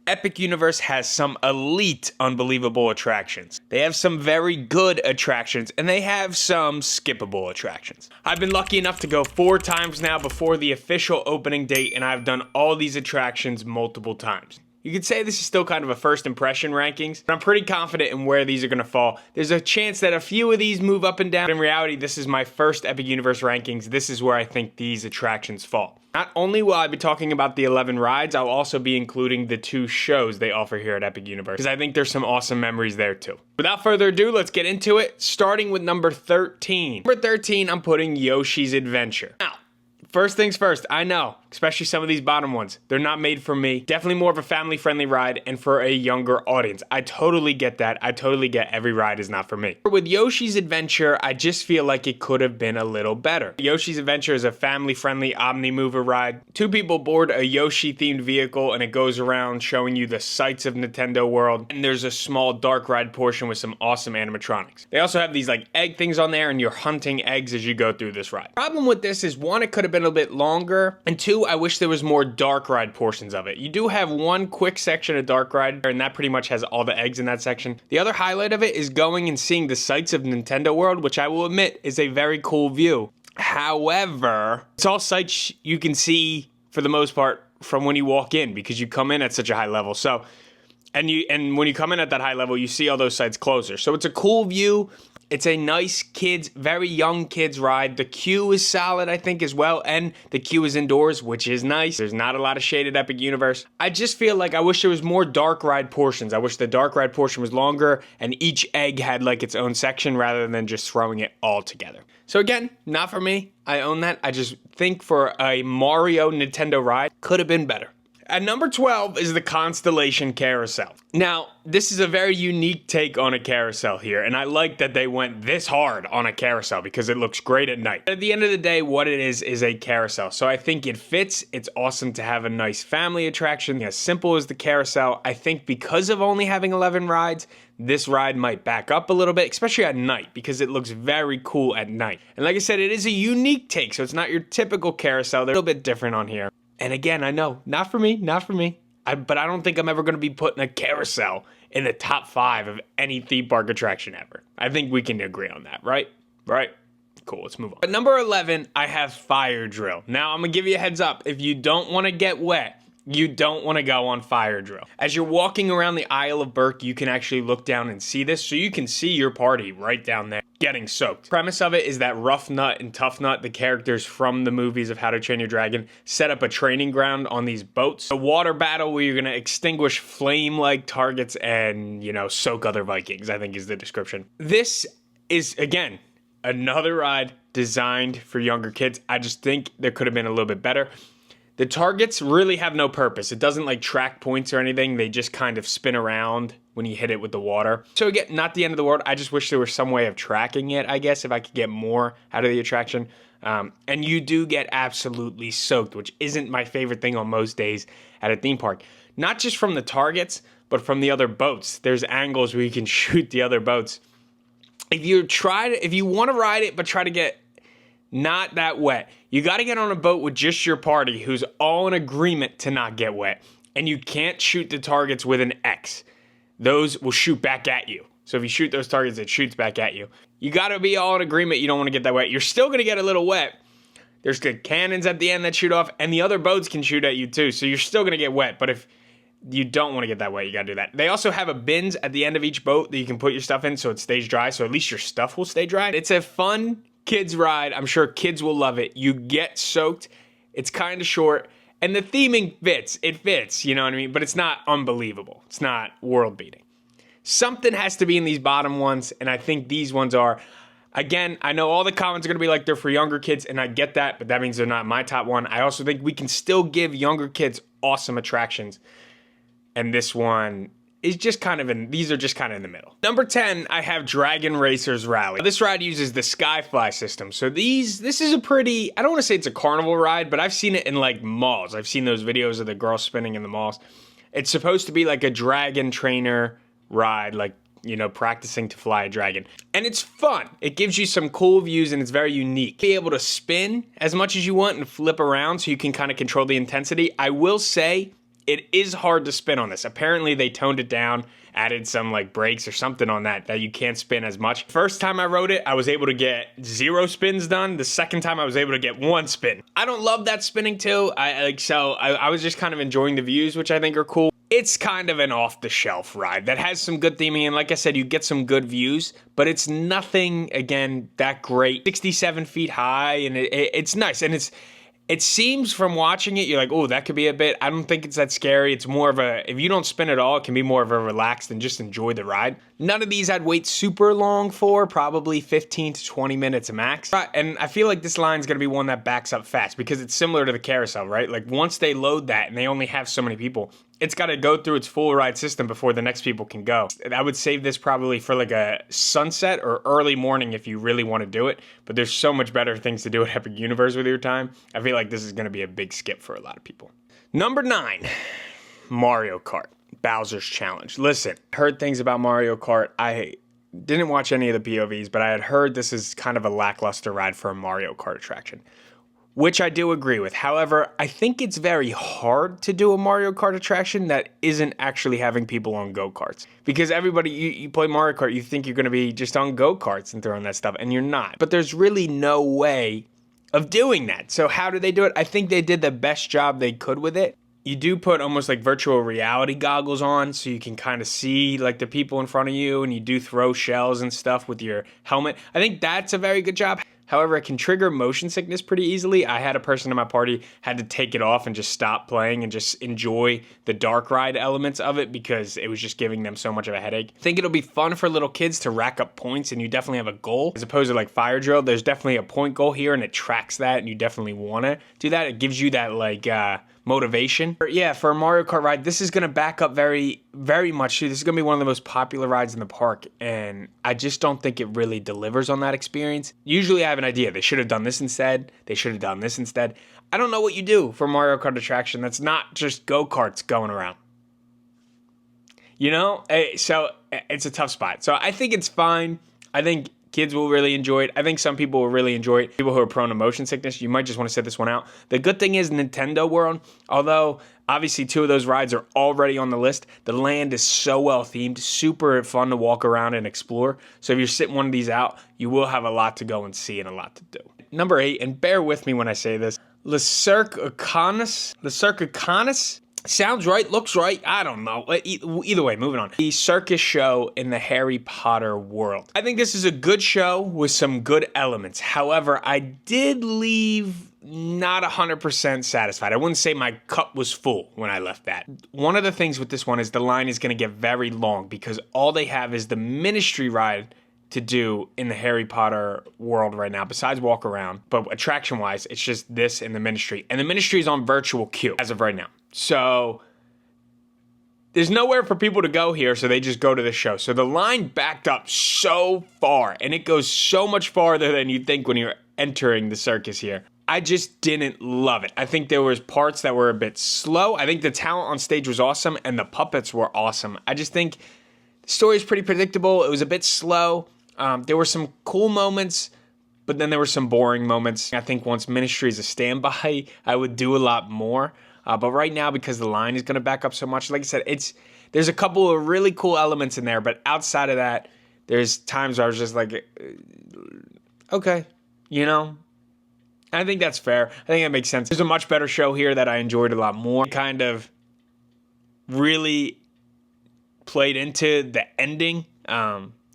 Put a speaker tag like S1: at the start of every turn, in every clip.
S1: Epic Universe has some elite, unbelievable attractions. They have some very good attractions, and they have some skippable attractions. I've been lucky enough to go 4 times now before the official opening date, and I've done all these attractions multiple times. You could say this is still kind of a first impression rankings, but I'm pretty confident in where these are going to fall. There's a chance that a few of these move up and down. In reality, this is my first Epic Universe rankings. This is where I think these attractions fall. Not only will I be talking about the 11 rides, I'll also be including the 2 shows they offer here at Epic Universe, because I think there's some awesome memories there too. Without further ado, let's get into it, starting with number 13. Number 13, I'm putting Yoshi's Adventure. Now, first things first, I know, especially some of these bottom ones, they're not made for me. Definitely more of a family-friendly ride and for a younger audience. I totally get that. I totally get every ride is not for me. With Yoshi's Adventure, I just feel like it could have been a little better. Yoshi's Adventure is a family-friendly Omni-Mover ride. 2 people board a Yoshi-themed vehicle and it goes around showing you the sights of Nintendo World. And there's a small dark ride portion with some awesome animatronics. They also have these like egg things on there and you're hunting eggs as you go through this ride. Problem with this is 1, it could have been a bit longer, and 2, I wish there was more dark ride portions of it. You do have 1 quick section of dark ride, and that pretty much has all the eggs in that section. The other highlight of it is going and seeing the sights of Nintendo World, which I will admit is a very cool view. However, it's all sights you can see for the most part from when you walk in, because you come in at such a high level. So, and when you come in at that high level, you see all those sights closer. So it's a cool view. It's a nice kids, very young kids ride. The queue is solid, I think, as well. And the queue is indoors, which is nice. There's not a lot of shade at Epic Universe. I just feel like I wish there was more dark ride portions. I wish the dark ride portion was longer and each egg had like its own section rather than just throwing it all together. So again, not for me. I own that. I just think for a Mario Nintendo ride, could have been better. At number 12 is the Constellation Carousel. Now, this is a very unique take on a carousel here, and I like that they went this hard on a carousel because it looks great at night. At the end of the day, what it is a carousel. So I think it fits. It's awesome to have a nice family attraction. As simple as the carousel, I think because of only having 11 rides, this ride might back up a little bit, especially at night, because it looks very cool at night. And like I said, it is a unique take, so it's not your typical carousel. They're a little bit different on here. And again, I know, not for me. But I don't think I'm ever going to be putting a carousel in the top 5 of any theme park attraction ever. I think we can agree on that, right? Right? Cool, let's move on. At number 11, I have Fire Drill. Now, I'm going to give you a heads up. If you don't want to get wet, you don't want to go on Fire Drill. As you're walking around the Isle of Berk, you can actually look down and see this, so you can see your party right down there getting soaked. The premise of it is that Rough Nut and Tough Nut, the characters from the movies of How to Train Your Dragon, set up a training ground on these boats. A water battle where you're going to extinguish flame-like targets and, you know, soak other Vikings, I think is the description. This is, again, another ride designed for younger kids. I just think there could have been a little bit better. The targets really have no purpose. It doesn't like track points or anything. They just kind of spin around when you hit it with the water. So again, not the end of the world. I just wish there was some way of tracking it, I guess, if I could get more out of the attraction. And you do get absolutely soaked, which isn't my favorite thing on most days at a theme park. Not just from the targets, but from the other boats. There's angles where you can shoot the other boats. If you want to ride it, but try to get not that wet, you got to get on a boat with just your party who's all in agreement to not get wet. And you can't shoot the targets with an X. Those will shoot back at you. So if you shoot those targets, it shoots back at you. You got to be all in agreement you don't want to get that wet. You're still going to get a little wet. There's the cannons at the end that shoot off, and the other boats can shoot at you too. So you're still going to get wet. But if you don't want to get that wet, you got to do that. They also have a bins at the end of each boat that you can put your stuff in so it stays dry. So at least your stuff will stay dry. It's a fun kids ride. I'm sure kids will love it. You get soaked. It's kind of short. And the theming fits. It fits, you know what I mean? But it's not unbelievable. It's not world-beating. Something has to be in these bottom ones, and I think these ones are. Again, I know all the comments are going to be like they're for younger kids, and I get that, but that means they're not my top one. I also think we can still give younger kids awesome attractions. And this one is just kind of these are just kind of in the middle. Number 10, I have Dragon Racers Rally. This ride uses the Skyfly system. So this is a pretty, I don't want to say it's a carnival ride, but I've seen it in like malls. I've seen those videos of the girls spinning in the malls. It's supposed to be like a dragon trainer ride, like, you know, practicing to fly a dragon. And it's fun. It gives you some cool views and it's very unique. Be able to spin as much as you want and flip around so you can kind of control the intensity. I will say, It is hard to spin on this. Apparently they toned it down, added some like brakes or something on that you can't spin as much. First time I rode it, I was able to get 0 spins done. The second time I was able to get 1 spin. I don't love that spinning too. I was just kind of enjoying the views, which I think are cool. It's kind of an off-the-shelf ride that has some good theming, and like I said, you get some good views, but it's nothing, again, that great. 67 feet high, and it's nice, and it seems from watching it, you're like, oh, that could be a bit. I don't think it's that scary. It's more of a, if you don't spin at all, it can be more of a relaxed and just enjoy the ride. None of these I'd wait super long for, probably 15 to 20 minutes max. And I feel like this line's gonna be one that backs up fast because it's similar to the carousel, right? Like once they load that and they only have so many people, it's gotta go through its full ride system before the next people can go. I would save this probably for like a sunset or early morning if you really wanna do it, but there's so much better things to do at Epic Universe with your time. I feel like this is gonna be a big skip for a lot of people. Number 9, Mario Kart. Bowser's Challenge. Listen, heard things about Mario Kart. I didn't watch any of the POVs, but I had heard this is kind of a lackluster ride for a Mario Kart attraction, which I do agree with. However, I think it's very hard to do a Mario Kart attraction that isn't actually having people on go-karts. Because everybody, you play Mario Kart, you think you're going to be just on go-karts and throwing that stuff, and you're not. But there's really no way of doing that. So how do they do it? I think they did the best job they could with it. You do put almost like virtual reality goggles on so you can kind of see like the people in front of you, and you do throw shells and stuff with your helmet. I think that's a very good job. However, it can trigger motion sickness pretty easily. I had a person in my party had to take it off and just stop playing and just enjoy the dark ride elements of it because it was just giving them so much of a headache. I think it'll be fun for little kids to rack up points, and you definitely have a goal. As opposed to like Fire Drill, there's definitely a point goal here, and it tracks that, and you definitely want to do that. It gives you that like motivation. Yeah, for a Mario Kart ride, this is going to back up very, very much. This is going to be one of the most popular rides in the park, and I just don't think it really delivers on that experience. Usually I have an idea. They should have done this instead. They should have done this instead. I don't know what you do for a Mario Kart attraction that's not just go-karts going around. You know? So it's a tough spot. So I think it's fine. I think kids will really enjoy it. I think some people will really enjoy it. People who are prone to motion sickness, you might just want to set this one out. The good thing is Nintendo World, although obviously 2 of those rides are already on the list, the land is so well themed, super fun to walk around and explore. So if you're sitting one of these out, you will have a lot to go and see and a lot to do. Number 8, and bear with me when I say this, Le Cirque Canis? Sounds right, looks right, I don't know. Either way, moving on. The Circus Show in the Harry Potter world. I think this is a good show with some good elements. However, I did leave not 100% satisfied. I wouldn't say my cup was full when I left that. One of the things with this one is the line is going to get very long because all they have is the Ministry ride to do in the Harry Potter world right now, besides walk around. But attraction-wise, it's just this and the Ministry. And the Ministry is on virtual queue as of right now. So there's nowhere for people to go here, so they just go to the show. So the line backed up so far, and it goes so much farther than you'd think when you're entering the circus here. I just didn't love it. I think there was parts that were a bit slow. I think the talent on stage was awesome, and the puppets were awesome. I just think the story is pretty predictable. It was a bit slow. There were some cool moments, but then there were some boring moments. I think once Ministry is a standby, I would do a lot more. But right now, because the line is going to back up so much, like I said, there's a couple of really cool elements in there. But outside of that, there's times where I was just like, okay, you know. I think that's fair. I think that makes sense. There's a much better show here that I enjoyed a lot more. Kind of really played into the ending.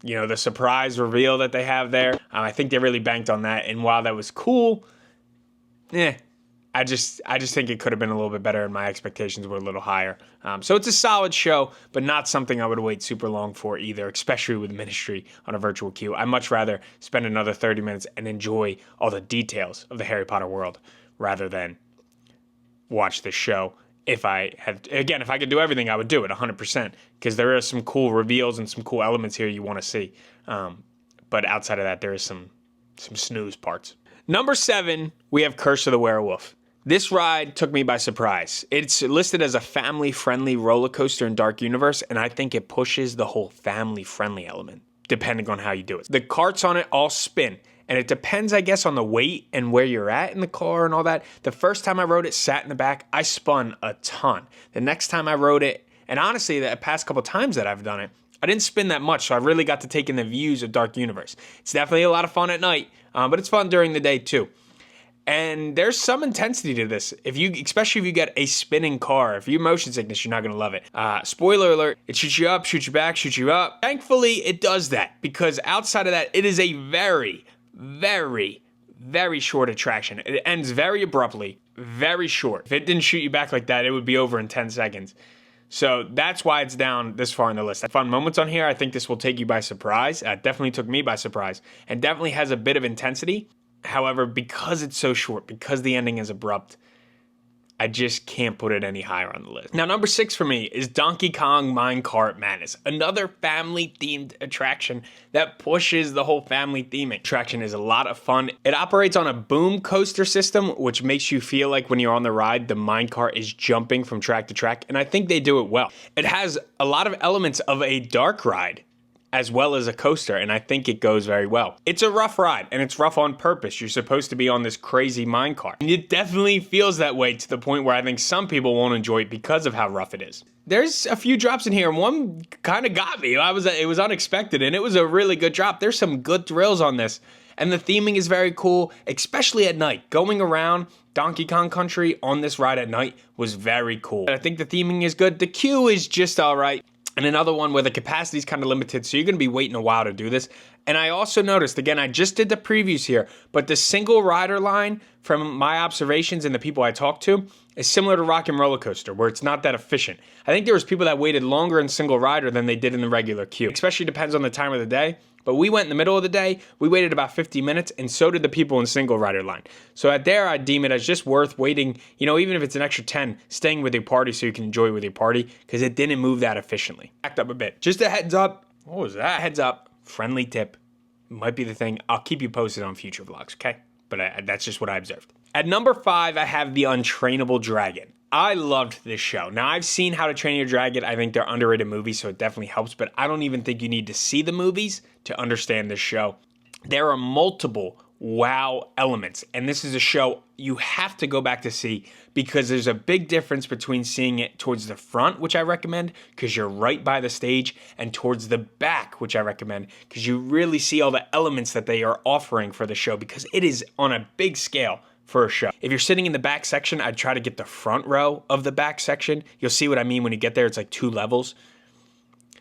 S1: You know, the surprise reveal that they have there. I think they really banked on that. And while that was cool, I just think it could have been a little bit better, and my expectations were a little higher. So it's a solid show, but not something I would wait super long for either, especially with Ministry on a virtual queue. I'd much rather spend another 30 minutes and enjoy all the details of the Harry Potter world rather than watch this show. If I could do everything, I would do it 100%, because there are some cool reveals and some cool elements here you want to see. But outside of that, there is some snooze parts. Number 7, we have Curse of the Werewolf. This ride took me by surprise. It's listed as a family-friendly roller coaster in Dark Universe, and I think it pushes the whole family-friendly element depending on how you do it. The carts on it all spin. And it depends, I guess, on the weight and where you're at in the car and all that. The first time I rode it, sat in the back, I spun a ton. The next time I rode it, and honestly, the past couple times that I've done it, I didn't spin that much, so I really got to take in the views of Dark Universe. It's definitely a lot of fun at night, but it's fun during the day too. And there's some intensity to this. Especially if you get a spinning car, if you're motion sickness, you're not gonna love it. Spoiler alert, it shoots you up, shoots you back, shoots you up. Thankfully, it does that, because outside of that, it is a very, very, very short attraction. It ends very abruptly, very short. If it didn't shoot you back like that, it would be over in 10 seconds. So that's why it's down this far in the list. Fun moments on here. I think this will take you by surprise. Definitely took me by surprise, and definitely has a bit of intensity. However, because it's so short, because the ending is abrupt, I just can't put it any higher on the list. Now, number 6 for me is Donkey Kong Minecart Madness, another family-themed attraction that pushes the whole family theming. Attraction is a lot of fun. It operates on a boom coaster system, which makes you feel like when you're on the ride, the minecart is jumping from track to track, and I think they do it well. It has a lot of elements of a dark ride, as well as a coaster, and I think it goes very well. It's a rough ride, and it's rough on purpose. You're supposed to be on this crazy minecart. And it definitely feels that way to the point where I think some people won't enjoy it because of how rough it is. There's a few drops in here, and one kind of got me. It was unexpected, and it was a really good drop. There's some good thrills on this, and the theming is very cool, especially at night. Going around Donkey Kong Country on this ride at night was very cool. I think the theming is good. The queue is just all right. And another one where the capacity is kind of limited, so you're going to be waiting a while to do this. And I also noticed, again, I just did the previews here, but the single rider line, from my observations and the people I talked to, is similar to Rock and Roller Coaster, where it's not that efficient. I think there was people that waited longer in single rider than they did in the regular queue. Especially depends on the time of the day. But we went in the middle of the day, we waited about 50 minutes, and so did the people in single rider line. So at there, I deem it as just worth waiting, even if it's an extra 10, staying with your party so you can enjoy it with your party, because it didn't move that efficiently. Backed up a bit. Just a heads up. What was that? Heads up. Friendly tip. Might be the thing. I'll keep you posted on future vlogs, okay? But that's just what I observed. At number 5, I have the Untrainable Dragon. I loved this show. Now, I've seen How to Train Your Dragon. I think they're underrated movies, so it definitely helps, but I don't even think you need to see the movies to understand this show. There are multiple wow elements, and this is a show you have to go back to see, because there's a big difference between seeing it towards the front, which I recommend because you're right by the stage, and towards the back, which I recommend because you really see all the elements that they are offering for the show, because it is on a big scale for a show. If you're sitting in the back section, I'd try to get the front row of the back section. You'll see what I mean when you get there. It's like 2 levels.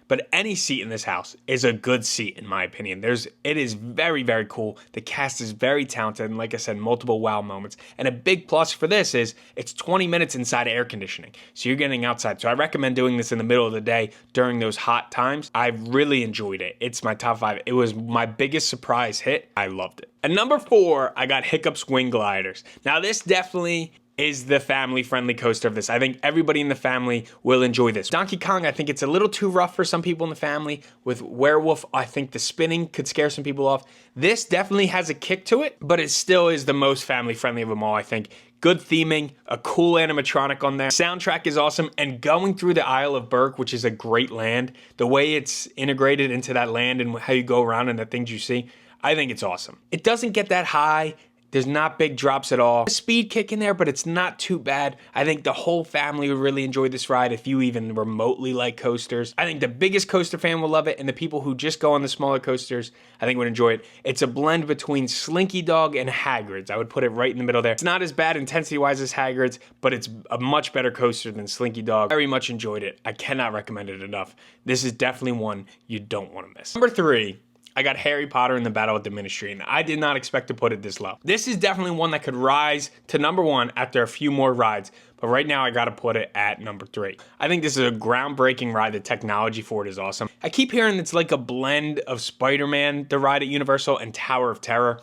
S1: But any seat in this house is a good seat, in my opinion. It is very, very cool. The cast is very talented, and like I said, multiple wow moments. And a big plus for this is it's 20 minutes inside air conditioning, so you're getting outside. So I recommend doing this in the middle of the day during those hot times. I really enjoyed it. It's my top 5. It was my biggest surprise hit. I loved it. At number 4, I got Hiccup's Wing Gliders. Now this definitely is the family-friendly coaster of this. I think everybody in the family will enjoy this. Donkey Kong, I think it's a little too rough for some people in the family. With Werewolf, I think the spinning could scare some people off. This definitely has a kick to it, but it still is the most family-friendly of them all, I think. Good theming, a cool animatronic on there. Soundtrack is awesome, and going through the Isle of Berk, which is a great land, the way it's integrated into that land and how you go around and the things you see, I think it's awesome. It doesn't get that high. There's not big drops at all. A speed kick in there, but it's not too bad. I think the whole family would really enjoy this ride if you even remotely like coasters. I think the biggest coaster fan will love it, and the people who just go on the smaller coasters, I think would enjoy it. It's a blend between Slinky Dog and Hagrid's. I would put it right in the middle there. It's not as bad intensity-wise as Hagrid's, but it's a much better coaster than Slinky Dog. Very much enjoyed it. I cannot recommend it enough. This is definitely one you don't want to miss. Number 3. I got Harry Potter and the Battle at the Ministry, and I did not expect to put it this low. This is definitely one that could rise to number 1 after a few more rides, but right now I gotta put it at number 3. I think this is a groundbreaking ride. The technology for it is awesome. I keep hearing it's like a blend of Spider-Man, the ride at Universal, and Tower of Terror.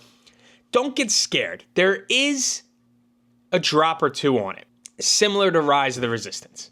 S1: Don't get scared. There is a drop or two on it, similar to Rise of the Resistance,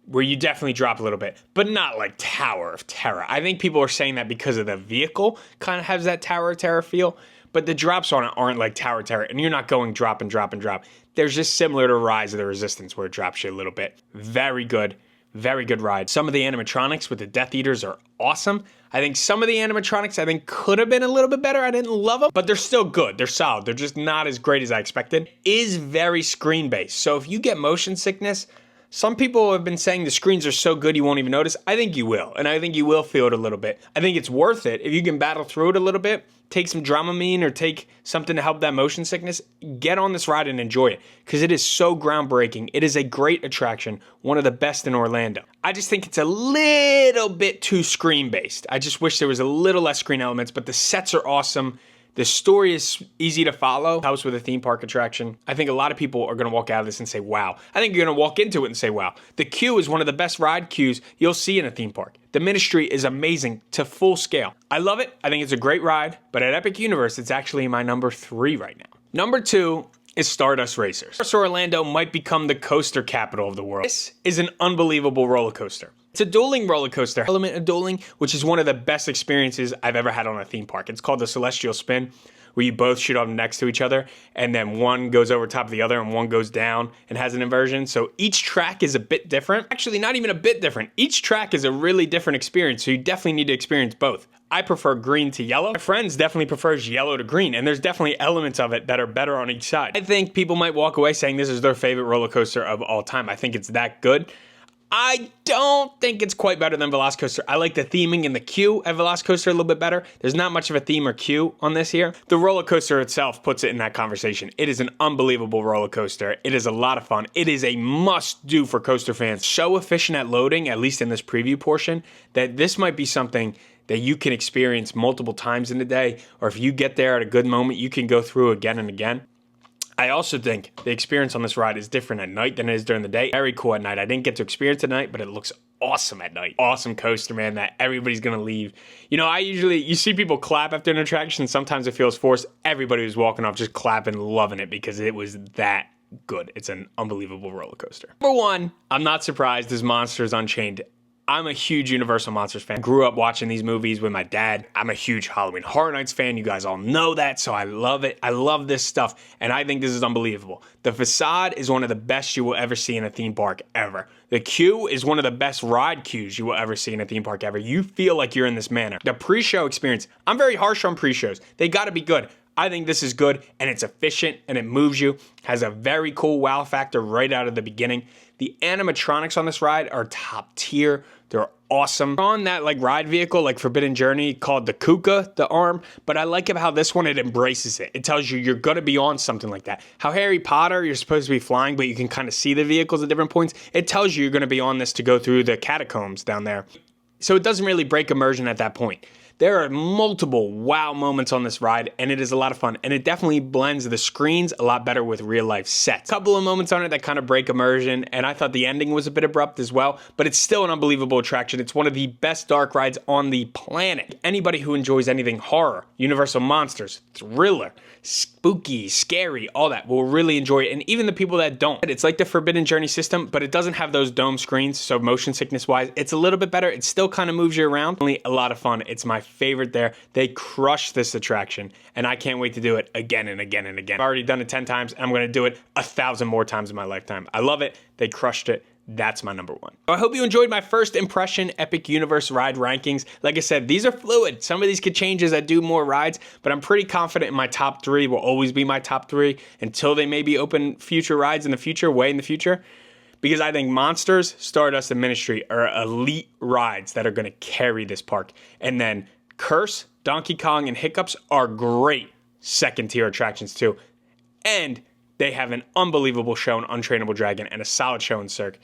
S1: where you definitely drop a little bit, but not like Tower of Terror. I think people are saying that because of the vehicle kind of has that Tower of Terror feel, but the drops on it aren't like Tower of Terror, and you're not going drop and drop and drop. They're just similar to Rise of the Resistance, where it drops you a little bit. Very good, Very good ride. Some of the animatronics with the Death Eaters are awesome. I think some of the animatronics could have been a little bit better. I didn't love them, but they're still good. They're solid. They're just not as great as I expected. It is very screen-based. So if you get motion sickness, some people have been saying the screens are so good you won't even notice. I think you will, and I think you will feel it a little bit. I think it's worth it. If you can battle through it a little bit, take some Dramamine or take something to help that motion sickness, get on this ride and enjoy it, because it is so groundbreaking. It is a great attraction, one of the best in Orlando. I just think it's a little bit too screen-based. I just wish there was a little less screen elements, but the sets are awesome. The story is easy to follow. House with a theme park attraction. I think a lot of people are going to walk out of this and say, wow. I think you're going to walk into it and say, wow. The queue is one of the best ride queues you'll see in a theme park. The Ministry is amazing to full scale. I love it. I think it's a great ride. But at Epic Universe, it's actually my number 3 right now. Number 2 is Stardust Racers. Stardust Orlando might become the coaster capital of the world. This is an unbelievable roller coaster. It's a dueling roller coaster, element of dueling, which is one of the best experiences I've ever had on a theme park. It's called the Celestial Spin, where you both shoot off next to each other, and then one goes over top of the other and one goes down and has an inversion. So each track is a bit different. Actually, not even a bit different. Each track is a really different experience, so you definitely need to experience both. I prefer green to yellow. My friends definitely prefers yellow to green, and there's definitely elements of it that are better on each side. I think people might walk away saying this is their favorite roller coaster of all time. I think it's that good. I don't think it's quite better than Velocicoaster. I like the theming and the queue at Velocicoaster a little bit better. There's not much of a theme or queue on this here. The roller coaster itself puts it in that conversation. It is an unbelievable roller coaster. It is a lot of fun. It is a must-do for coaster fans. So efficient at loading, at least in this preview portion, that this might be something that you can experience multiple times in a day, or if you get there at a good moment, you can go through again and again. I also think the experience on this ride is different at night than it is during the day. Very cool at night. I didn't get to experience it at night, but it looks awesome at night. Awesome coaster, man, that everybody's going to leave. You know, you see people clap after an attraction. Sometimes it feels forced. Everybody was walking off just clapping, loving it because it was that good. It's an unbelievable roller coaster. Number 1, I'm not surprised, is Monsters Unchained. I'm a huge Universal Monsters fan. I grew up watching these movies with my dad. I'm a huge Halloween Horror Nights fan. You guys all know that, so I love it. I love this stuff, and I think this is unbelievable. The facade is one of the best you will ever see in a theme park ever. The queue is one of the best ride queues you will ever see in a theme park ever. You feel like you're in this manner. The pre-show experience, I'm very harsh on pre-shows. They gotta be good. I think this is good, and it's efficient, and it moves you. Has a very cool wow factor right out of the beginning. The animatronics on this ride are top tier. They're awesome. On that ride vehicle, like Forbidden Journey, called the Kuka, the arm, but I like how this one, it embraces it. It tells you you're gonna be on something like that. How Harry Potter, you're supposed to be flying, but you can kind of see the vehicles at different points. It tells you you're gonna be on this to go through the catacombs down there. So it doesn't really break immersion at that point. There are multiple wow moments on this ride, and it is a lot of fun. And it definitely blends the screens a lot better with real life sets. A couple of moments on it that kind of break immersion, and I thought the ending was a bit abrupt as well, but it's still an unbelievable attraction. It's one of the best dark rides on the planet. Anybody who enjoys anything horror, Universal Monsters, thriller, spooky, scary, all that will really enjoy it. And even the people that don't. It's like the Forbidden Journey system, but it doesn't have those dome screens, so motion sickness wise, it's a little bit better. It still kind of moves you around. Only a lot of fun. It's my favorite there. They crushed this attraction, and I can't wait to do it again and again and again. I've already done it 10 times, and I'm going to do it 1,000 more times in my lifetime. I love it. They crushed it. That's my number 1. I hope you enjoyed my first impression Epic Universe ride rankings. Like I said, these are fluid. Some of these could change as I do more rides, but I'm pretty confident in my top 3 will always be my top 3 until they maybe open future rides in the future, way in the future. Because I think Monsters, Stardust, and Ministry are elite rides that are going to carry this park. And then Curse, Donkey Kong, and Hiccups are great second-tier attractions too. And they have an unbelievable show in Untrainable Dragon and a solid show in Cirque.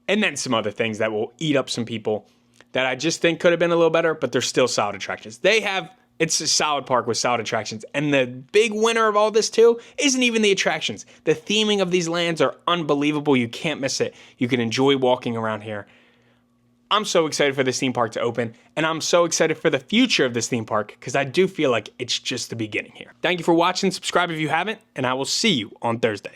S1: And then some other things that will eat up some people that I just think could have been a little better, but they're still solid attractions. It's a solid park with solid attractions. And the big winner of all this too isn't even the attractions. The theming of these lands are unbelievable. You can't miss it. You can enjoy walking around here. I'm so excited for this theme park to open, and I'm so excited for the future of this theme park because I do feel like it's just the beginning here. Thank you for watching. Subscribe if you haven't, and I will see you on Thursday.